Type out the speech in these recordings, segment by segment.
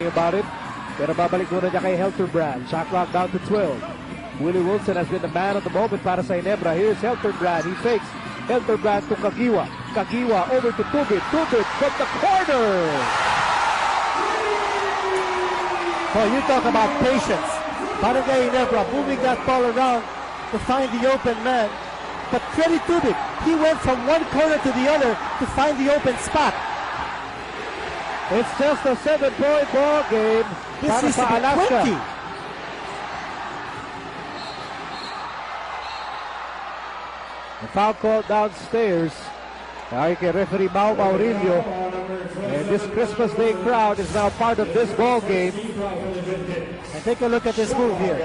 about it. Pero babalik muna niya kay Helterbrand. Shot clock down to 12. Willie Wilson has been the man of the moment para sa Ginebra. Here's Helterbrand. He fakes. Helterbrand to Kagiwa. Kagiwa over to Tubit. Tubit from the corner. Oh, you talk about patience. Barangay Ginebra moving that ball around to find the open man. But credit Tubit. He went from one corner to the other to find the open spot. It's just a 7-point ball game. This is to be 20. The foul call downstairs. Ay kay referee Mau Maurilio. And this Christmas Day crowd is now part of this ball game. And take a look at this move here.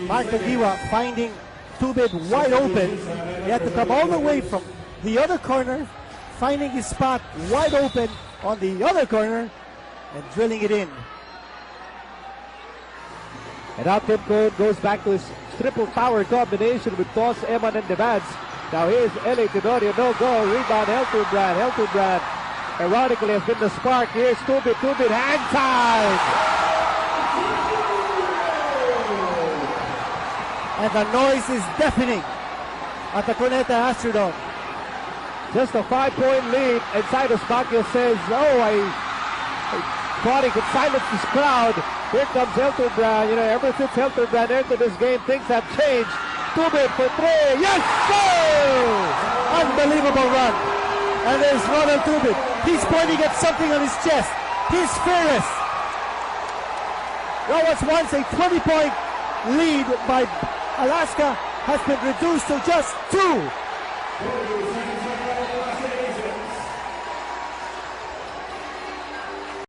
Mark Kagiwa finding Tubit wide open. He had to come all the way from the other corner, finding his spot wide open on the other corner and drilling it in. And now Tim Cohn goes back to his triple power combination with Toss, Eman, and Devads. Now here's L.A. Tenorio, no goal. Rebound, Helterbrand. Helterbrand, ironically, has been the spark. Here's Tubit. Tubit, hang time! And the noise is deafening at the Cuneta Astrodome. Just a 5-point lead. And Cyrus Baguio says, oh, I thought he could silence this crowd. Here comes Helterbrand. You know, ever since Helterbrand entered this game, things have changed. Tubit for three. Yes, goal! Unbelievable run. And there's Ronald Tubit. He's pointing at something on his chest. He's furious. What was once a 20-point lead by Alaska has been reduced to just 2.